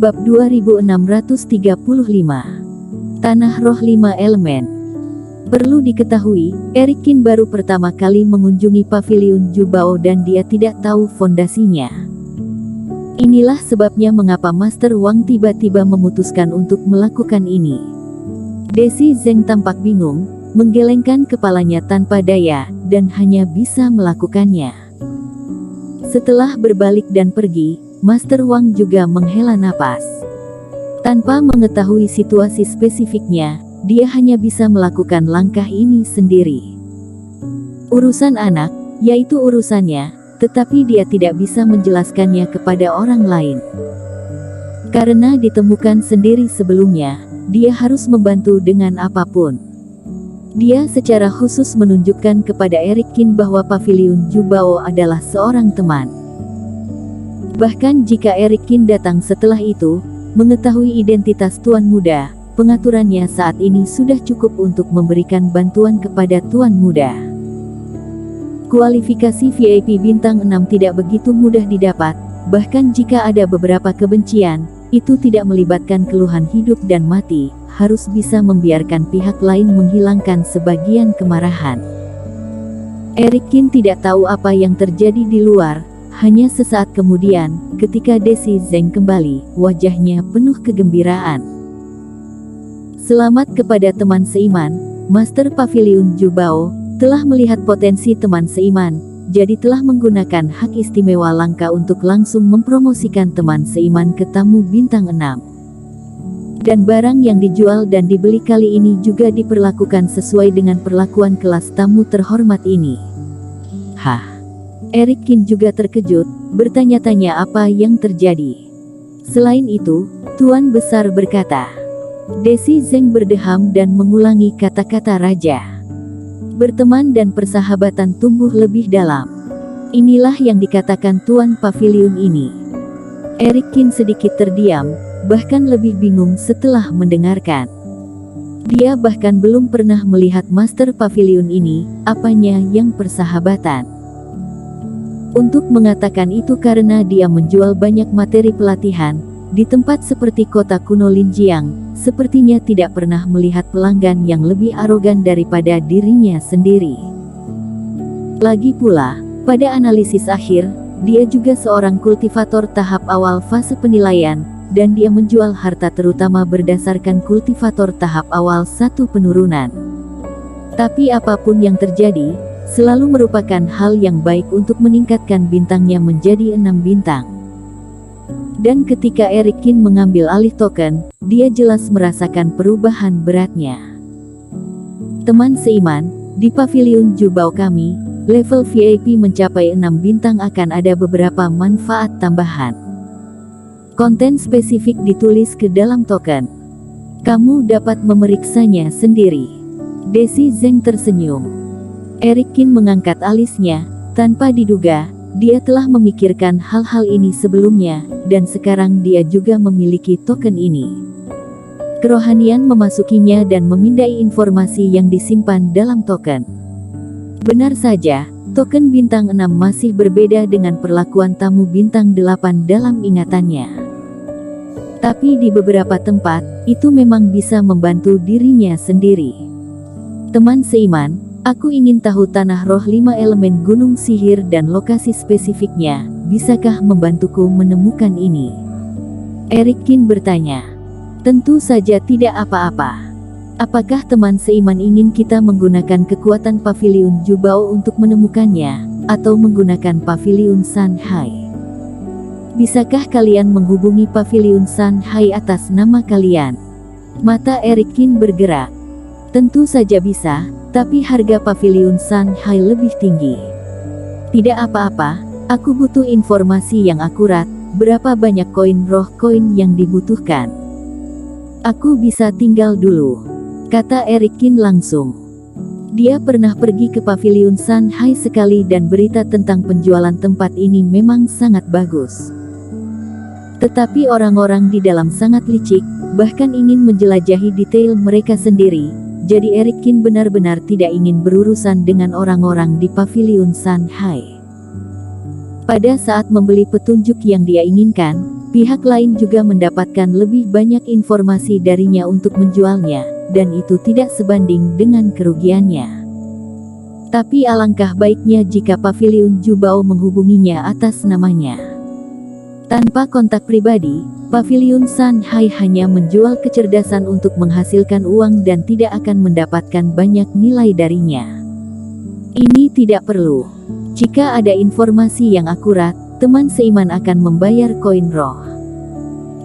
Bab 2635. Tanah Roh 5 Elemen. Perlu diketahui, Eric Kin baru pertama kali mengunjungi paviliun Jubao dan dia tidak tahu fondasinya. Inilah sebabnya mengapa Master Wang tiba-tiba memutuskan untuk melakukan ini. Desi Zeng tampak bingung, menggelengkan kepalanya tanpa daya, dan hanya bisa melakukannya. Setelah berbalik dan pergi, Master Wang juga menghela napas. Tanpa mengetahui situasi spesifiknya, dia hanya bisa melakukan langkah ini sendiri. Urusan anak, yaitu urusannya, tetapi dia tidak bisa menjelaskannya kepada orang lain. Karena ditemukan sendiri sebelumnya, dia harus membantu dengan apapun. Dia secara khusus menunjukkan kepada Eric Kin bahwa paviliun Jubao adalah seorang teman. Bahkan jika Eric Kin datang setelah itu, mengetahui identitas Tuan Muda, pengaturannya saat ini sudah cukup untuk memberikan bantuan kepada Tuan Muda. Kualifikasi VIP bintang 6 tidak begitu mudah didapat, bahkan jika ada beberapa kebencian, itu tidak melibatkan keluhan hidup dan mati, harus bisa membiarkan pihak lain menghilangkan sebagian kemarahan. Eric Kin tidak tahu apa yang terjadi di luar. Hanya sesaat kemudian, ketika Desi Zeng kembali, wajahnya penuh kegembiraan. Selamat kepada teman seiman, Master Paviliun Jubao, telah melihat potensi teman seiman, jadi telah menggunakan hak istimewa langka untuk langsung mempromosikan teman seiman ke tamu bintang 6. Dan barang yang dijual dan dibeli kali ini juga diperlakukan sesuai dengan perlakuan kelas tamu terhormat ini. Hah? Eric Kin juga terkejut, bertanya-tanya apa yang terjadi. Selain itu, Tuan Besar berkata. Desi Zeng berdeham dan mengulangi kata-kata raja. Berteman dan persahabatan tumbuh lebih dalam. Inilah yang dikatakan Tuan Paviliun ini. Eric Kin sedikit terdiam, bahkan lebih bingung setelah mendengarkan. Dia bahkan belum pernah melihat Master Paviliun ini, apanya yang persahabatan. Untuk mengatakan itu karena dia menjual banyak materi pelatihan, di tempat seperti kota kuno Linjiang, sepertinya tidak pernah melihat pelanggan yang lebih arogan daripada dirinya sendiri. Lagi pula, pada analisis akhir, dia juga seorang kultivator tahap awal fase penilaian, dan dia menjual harta terutama berdasarkan kultivator tahap awal 1 penurunan. Tapi apapun yang terjadi, selalu merupakan hal yang baik untuk meningkatkan bintangnya menjadi 6 bintang. Dan ketika Eric Kin mengambil alih token, dia jelas merasakan perubahan beratnya. Teman seiman, di paviliun Jubao kami, level VIP mencapai 6 bintang akan ada beberapa manfaat tambahan. Konten spesifik ditulis ke dalam token. Kamu dapat memeriksanya sendiri. Desi Zeng tersenyum. Eric Kin mengangkat alisnya, tanpa diduga, dia telah memikirkan hal-hal ini sebelumnya, dan sekarang dia juga memiliki token ini. Kerohanian memasukinya dan memindai informasi yang disimpan dalam token. Benar saja, token bintang 6 masih berbeda dengan perlakuan tamu bintang 8 dalam ingatannya. Tapi di beberapa tempat, itu memang bisa membantu dirinya sendiri. Teman seiman, aku ingin tahu tanah roh 5 elemen gunung sihir dan lokasi spesifiknya, bisakah membantuku menemukan ini? Eric Kin bertanya. Tentu saja tidak apa-apa. Apakah teman seiman ingin kita menggunakan kekuatan paviliun Jubao untuk menemukannya, atau menggunakan paviliun Sanhai? Bisakah kalian menghubungi paviliun Sanhai atas nama kalian? Mata Eric Kin bergerak. Tentu saja bisa, tapi harga paviliun Sanhai lebih tinggi. Tidak apa-apa, aku butuh informasi yang akurat, berapa banyak koin roh koin yang dibutuhkan. Aku bisa tinggal dulu, kata Eric Kin langsung. Dia pernah pergi ke paviliun Sanhai sekali dan berita tentang penjualan tempat ini memang sangat bagus. Tetapi orang-orang di dalam sangat licik, bahkan ingin menjelajahi detail mereka sendiri. Jadi Eric Kin benar-benar tidak ingin berurusan dengan orang-orang di paviliun Sanhai. Pada saat membeli petunjuk yang dia inginkan, Pihak lain juga mendapatkan lebih banyak informasi darinya untuk menjualnya, dan itu tidak sebanding dengan kerugiannya. Tapi alangkah baiknya jika Paviliun Jubao menghubunginya atas namanya. Tanpa kontak pribadi, Paviliun Sanhai hanya menjual kecerdasan untuk menghasilkan uang dan tidak akan mendapatkan banyak nilai darinya. Ini tidak perlu. Jika ada informasi yang akurat, teman seiman akan membayar koin roh.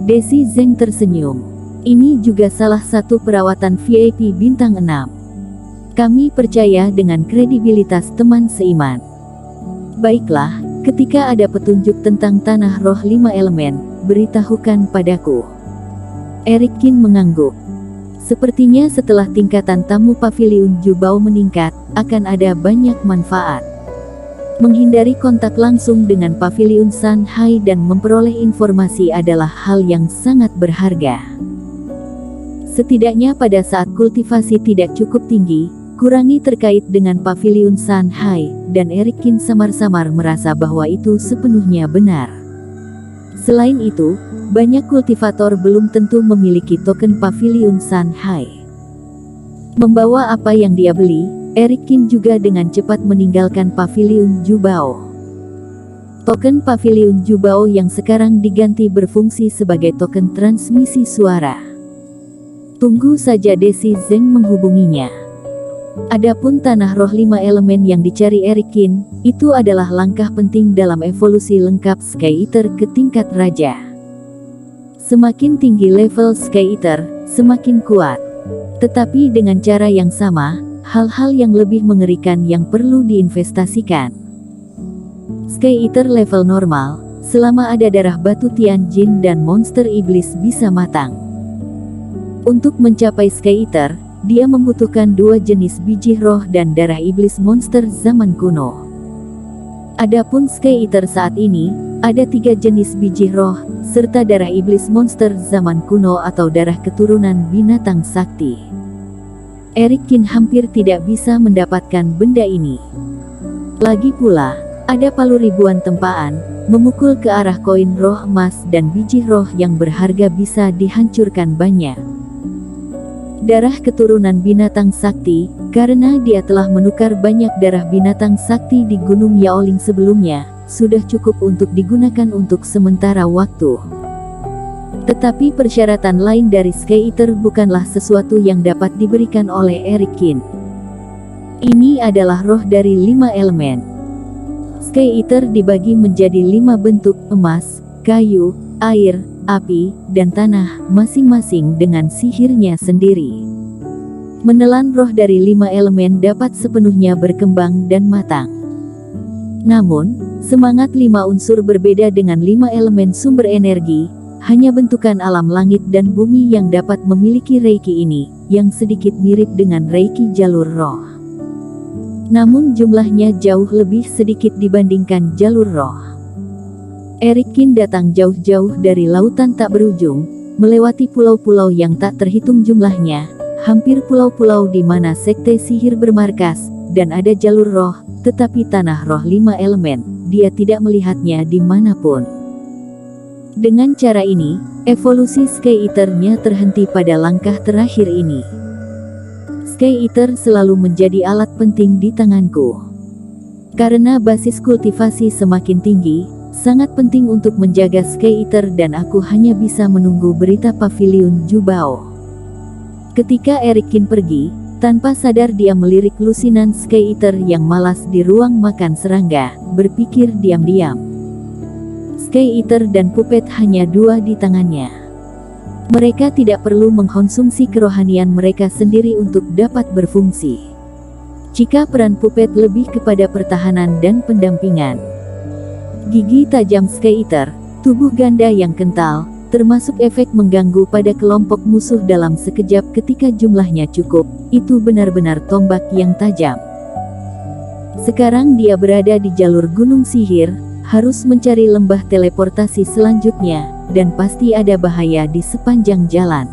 Desi Zeng tersenyum. Ini juga salah satu perawatan VIP bintang 6. Kami percaya dengan kredibilitas teman seiman. Baiklah, ketika ada petunjuk tentang tanah roh 5 elemen, beritahukan padaku. Eric Kin mengangguk. Sepertinya setelah tingkatan tamu Paviliun Jubao meningkat, akan ada banyak manfaat. Menghindari kontak langsung dengan Paviliun Sanhai dan memperoleh informasi adalah hal yang sangat berharga. Setidaknya pada saat kultivasi tidak cukup tinggi, kurangi terkait dengan Paviliun Sanhai, dan Eric Kin samar-samar merasa bahwa itu sepenuhnya benar. Selain itu, banyak kultivator belum tentu memiliki token Paviliun Sanhai. Membawa apa yang dia beli, Eric Kin juga dengan cepat meninggalkan Paviliun Jubao. Token Paviliun Jubao yang sekarang diganti berfungsi sebagai token transmisi suara. Tunggu saja Desi Zeng menghubunginya. Adapun tanah roh 5 elemen yang dicari Eric Kin, itu adalah langkah penting dalam evolusi lengkap Sky Eater ke tingkat raja. Semakin tinggi level Sky Eater, semakin kuat. Tetapi dengan cara yang sama, hal-hal yang lebih mengerikan yang perlu diinvestasikan. Sky Eater level normal, selama ada darah batu Tianjin dan monster iblis bisa matang. Untuk mencapai Sky Eater, dia membutuhkan 2 jenis biji roh dan darah iblis monster zaman kuno. Adapun Sky Eater saat ini, ada 3 jenis biji roh, serta darah iblis monster zaman kuno atau darah keturunan binatang sakti. Eric Kin hampir tidak bisa mendapatkan benda ini. Lagi pula, ada palu ribuan tempaan, memukul ke arah koin roh emas dan biji roh yang berharga bisa dihancurkan banyak. Darah keturunan binatang sakti, karena dia telah menukar banyak darah binatang sakti di Gunung Yaoling sebelumnya, sudah cukup untuk digunakan untuk sementara waktu. Tetapi persyaratan lain dari Sky Eater bukanlah sesuatu yang dapat diberikan oleh Eric Kin. Ini adalah roh dari 5 elemen. Sky Eater dibagi menjadi 5 bentuk: emas, kayu, air, api, dan tanah, masing-masing dengan sihirnya sendiri. Menelan roh dari 5 elemen dapat sepenuhnya berkembang dan matang. Namun, semangat 5 unsur berbeda dengan 5 elemen sumber energi, hanya bentukan alam langit dan bumi yang dapat memiliki Reiki ini, yang sedikit mirip dengan Reiki jalur roh. Namun jumlahnya jauh lebih sedikit dibandingkan jalur roh. Eric Kin datang jauh-jauh dari lautan tak berujung, melewati pulau-pulau yang tak terhitung jumlahnya, hampir pulau-pulau di mana sekte sihir bermarkas, dan ada jalur roh, tetapi tanah roh 5 elemen, dia tidak melihatnya dimanapun. Dengan cara ini, evolusi Sky Eater-nya terhenti pada langkah terakhir ini. Sky Eater selalu menjadi alat penting di tanganku. Karena basis kultivasi semakin tinggi, sangat penting untuk menjaga Sky Eater dan aku hanya bisa menunggu berita Paviliun Jubao. Ketika Eric Kin pergi, tanpa sadar dia melirik lusinan Sky Eater yang malas di ruang makan serangga, berpikir diam-diam. Sky Eater dan Puppet hanya 2 di tangannya. Mereka tidak perlu mengkonsumsi kerohanian mereka sendiri untuk dapat berfungsi. Jika peran Puppet lebih kepada pertahanan dan pendampingan. Gigi tajam Sky Eater, tubuh ganda yang kental, termasuk efek mengganggu pada kelompok musuh dalam sekejap ketika jumlahnya cukup, itu benar-benar tombak yang tajam. Sekarang dia berada di jalur gunung sihir, harus mencari lembah teleportasi selanjutnya, dan pasti ada bahaya di sepanjang jalan.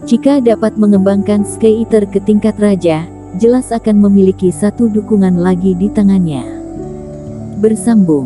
Jika dapat mengembangkan Sky Eater ke tingkat raja, jelas akan memiliki satu dukungan lagi di tangannya. Bersambung.